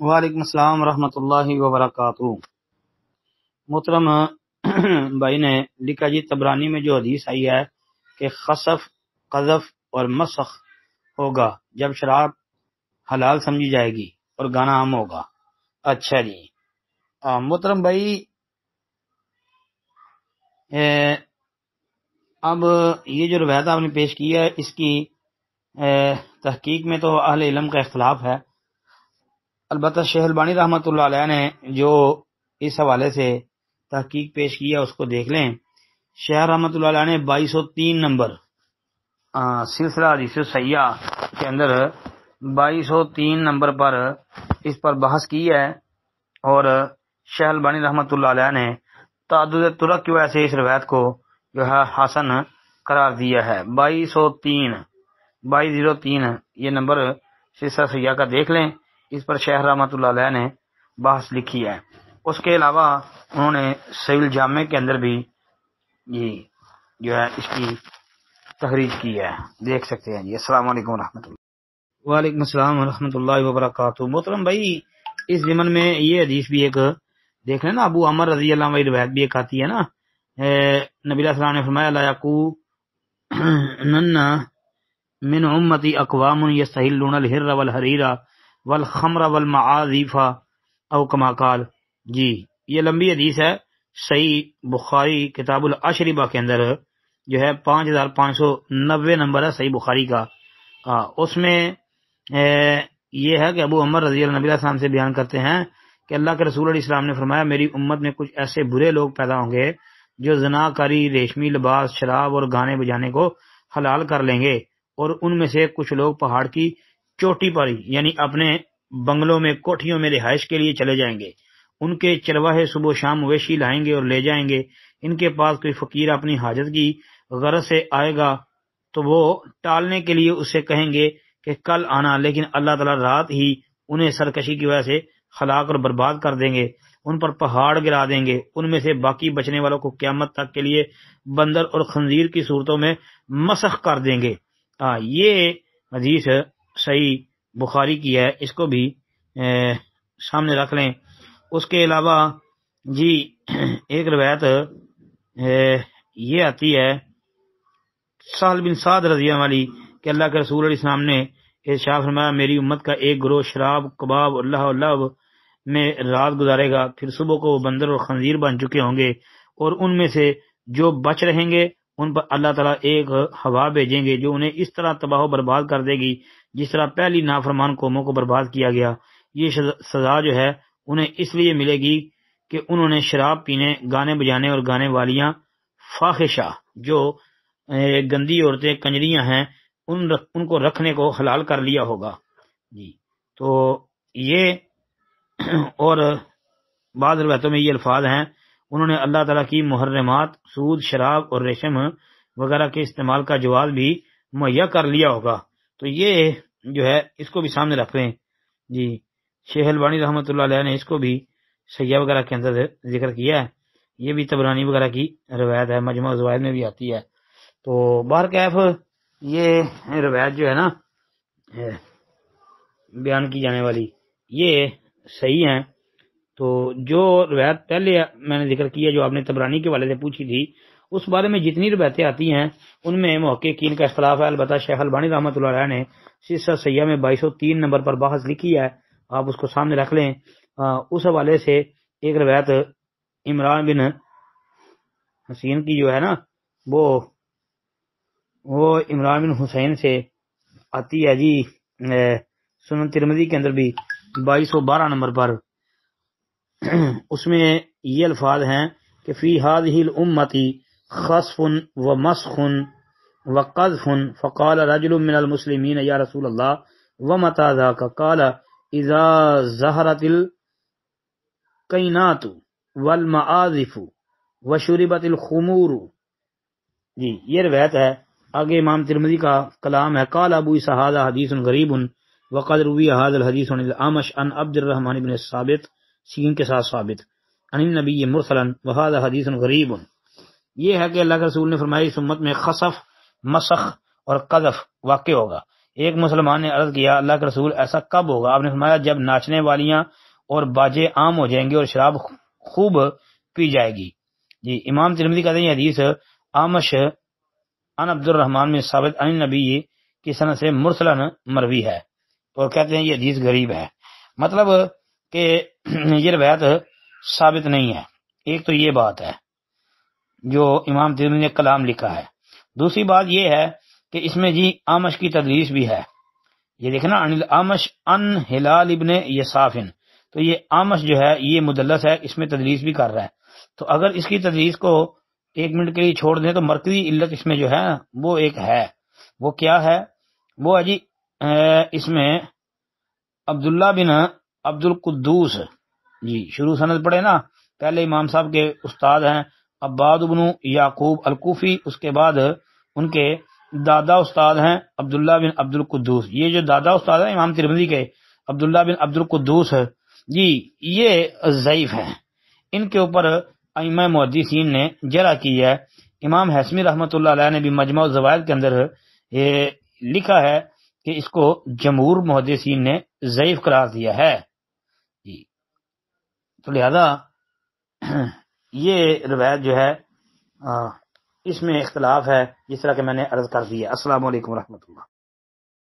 وعلیکم السلام ورحمۃ اللہ وبرکاتہ۔ محترم بھائی نے لکھا جی طبرانی میں جو حدیث آئی ہے کہ خسف، قذف اور مسخ ہوگا جب شراب حلال سمجھی جائے گی اور گانا عام ہوگا۔ اچھا جی محترم بھائی، اب یہ جو روایت آپ نے پیش کی ہے اس کی تحقیق میں تو اہل علم کا اختلاف ہے۔ البتہ شیخ البانی رحمۃ اللہ علیہ نے جو اس حوالے سے تحقیق پیش کی ہے اس کو دیکھ لیں۔ شیخ رحمۃ اللہ علیہ نے 2203 نمبر سلسلہ حدیث صحیحہ کے اندر 2203 نمبر پر اس پر بحث کی ہے، اور شیخ البانی رحمۃ اللہ علیہ نے تعدد طرق کی وجہ سے اس روایت کو جو ہے حسن قرار دیا ہے۔ 2203 یہ نمبر سلسلہ صحیحہ کا دیکھ لیں، اس پر شیخ رحمۃ اللہ علیہ نے بحث لکھی ہے۔ اس کے علاوہ انہوں نے صحیح الجامع کے اندر بھی یہ جو ہے اس کی تخریج کی ہے، دیکھ سکتے ہیں جی۔ السلام علیکم ورحمۃ اللہ۔ وعلیکم السلام ورحمۃ اللہ وبرکاتہ۔ محترم بھائی، اس ضمن میں یہ حدیث بھی ایک دیکھ لیں نا، ابو عمر رضی اللہ عنہ روایت بھی ایک آتی ہے نا، نبی علیہ السلام نے فرمایا لا یکونن من امتی اقوام یستحلون الحر والحریر والخمر والمعازف او کما قال۔ جی یہ لمبی حدیث ہے، صحیح بخاری کتاب الاشربہ کے اندر جو ہے 5590 نمبر ہے صحیح بخاری کا۔ اس میں یہ ہے کہ ابو عمر رضی اللہ عنہ نبی علیہ السلام سے بیان کرتے ہیں کہ اللہ کے رسول علیہ السلام نے فرمایا میری امت میں کچھ ایسے برے لوگ پیدا ہوں گے جو زنا کاری، ریشمی لباس، شراب اور گانے بجانے کو حلال کر لیں گے، اور ان میں سے کچھ لوگ پہاڑ کی چوٹی پر یعنی اپنے بنگلوں میں، کوٹھیوں میں رہائش کے لیے چلے جائیں گے۔ ان کے چرواہے صبح و شام مویشی لائیں گے اور لے جائیں گے۔ ان کے پاس کوئی فقیر اپنی حاجت کی غرض سے آئے گا تو وہ ٹالنے کے لیے اسے کہیں گے کہ کل آنا، لیکن اللہ تعالیٰ رات ہی انہیں سرکشی کی وجہ سے ہلاک اور برباد کر دیں گے، ان پر پہاڑ گرا دیں گے۔ ان میں سے باقی بچنے والوں کو قیامت تک کے لیے بندر اور خنزیر کی صورتوں میں مسخ کر دیں گے۔ یہ حدیث صحیح بخاری کی ہے، اس کو بھی سامنے رکھ لیں۔ اس کے علاوہ جی ایک روایت یہ آتی ہے سہل بن سعد رضی اللہ عنہ کہ اللہ کے رسول علیہ السلام نے ارشاد فرمایا میری امت کا ایک گروہ شراب، کباب اور لہو میں رات گزارے گا، پھر صبح کو وہ بندر اور خنزیر بن چکے ہوں گے، اور ان میں سے جو بچ رہیں گے ان پر اللہ تعالیٰ ایک ہوا بھیجیں گے جو انہیں اس طرح تباہ و برباد کر دے گی جس طرح پہلی نافرمان قوموں کو برباد کیا گیا۔ یہ سزا جو ہے انہیں اس لیے ملے گی کہ انہوں نے شراب پینے، گانے بجانے اور گانے والیاں فاحشہ جو گندی عورتیں کنجریاں ہیں ان کو رکھنے کو حلال کر لیا ہوگا جی۔ تو یہ اور بعض روایتوں میں یہ الفاظ ہیں انہوں نے اللہ تعالیٰ کی محرمات سود، شراب اور ریشم وغیرہ کے استعمال کا جواز بھی مہیا کر لیا ہوگا۔ تو یہ جو ہے اس کو بھی سامنے رکھ لیں جی۔ شیخ البانی رحمۃ اللہ علیہ نے اس کو بھی صحیحہ وغیرہ کے اندر ذکر کیا ہے، یہ بھی طبرانی وغیرہ کی روایت ہے، مجموع الزوائد میں بھی آتی ہے۔ تو بہرکیف یہ روایت جو ہے نا بیان کی جانے والی یہ صحیح ہیں۔ تو جو روایت پہلے میں نے ذکر کی ہے جو آپ نے طبرانی کے والے سے پوچھی تھی، اس بارے میں جتنی روایتیں آتی ہیں ان میں محققین کا اختلاف ہے۔ البتہ شیخ البانی رحمۃ اللہ علیہ نے سلسلہ صحیحہ میں 2203 نمبر پر بحث لکھی ہے، آپ اس کو سامنے رکھ لیں۔ اس حوالے سے ایک روایت عمران بن حسین کی جو ہے نا وہ عمران بن حسین سے آتی ہے جی، سنن ترمذی کے اندر بھی 2212 نمبر پر۔ اس میں یہ الفاظ ہیں کہ فی هذه الامتی خسف و مسخ و قذف فقال رجل من المسلمین یا رسول اللہ ومتى ذاک قال اذا ظہرت القینات والمعازف وشربت الخمور۔ جی یہ روایت ہے۔ آگے امام ترمذی کا کلام ہے، قال ابو عیسیٰ ھذا حدیث غریب وقد روی ھذا الحدیث عن الاعمش عن عبد الرحمن بن ثابت سین کے ساتھ ثابت عن النبی مرسلا وھذا حدیث غریب۔ یہ ہے کہ اللہ کے رسول نے فرمایا اس امت میں خسف، مسخ اور قذف واقع ہوگا، ایک مسلمان نے عرض کیا اللہ کے رسول ایسا کب ہوگا؟ آپ نے فرمایا جب ناچنے والیاں اور باجے عام ہو جائیں گے اور شراب خوب پی جائے گی۔ جی امام ترمذی کہتے ہیں یہ حدیث اعمش ان عبد الرحمن میں ثابت عن نبی کی سند سے مرسلن مروی ہے، اور کہتے ہیں یہ حدیث غریب ہے، مطلب کہ یہ روایت ثابت نہیں ہے۔ ایک تو یہ بات ہے جو امام ترمذی نے کلام لکھا ہے، دوسری بات یہ ہے کہ اس میں جی اعمش کی تدلیس بھی ہے، یہ دیکھنا عن الاعمش ان ہلال ابن یسافن، تو یہ اعمش جو ہے یہ مدلس ہے، اس میں تدلیس بھی کر رہا ہے، تو اگر اس کی تدلیس کو ایک منٹ کے لیے چھوڑ دیں تو مرکزی علت اس میں جو ہے وہ ایک ہے، وہ کیا ہے؟ وہ ہے جی اس میں عبداللہ بن عبد القدوس، جی شروع سند پڑھے نا، پہلے امام صاحب کے استاد ہیں عباد بن یعقوب الکوفی، اس کے بعد ان کے دادا استاد ہیں عبداللہ بن عبد القدوس، یہ جو دادا استاد ہیں امام ترمذی کے عبداللہ بن عبد القدوس جی یہ ضعیف ہیں، ان کے اوپر ائمہ محدثین نے جرح کی ہے۔ امام حسمی رحمۃ اللہ علیہ نے بھی مجمع الزوائد کے اندر یہ لکھا ہے کہ اس کو جمہور محدثین نے ضعیف قرار دیا ہے، جی تو لہذا یہ روایت جو ہے اس میں اختلاف ہے، جس طرح کہ میں نے عرض کر دیا۔ السلام علیکم ورحمۃ اللہ۔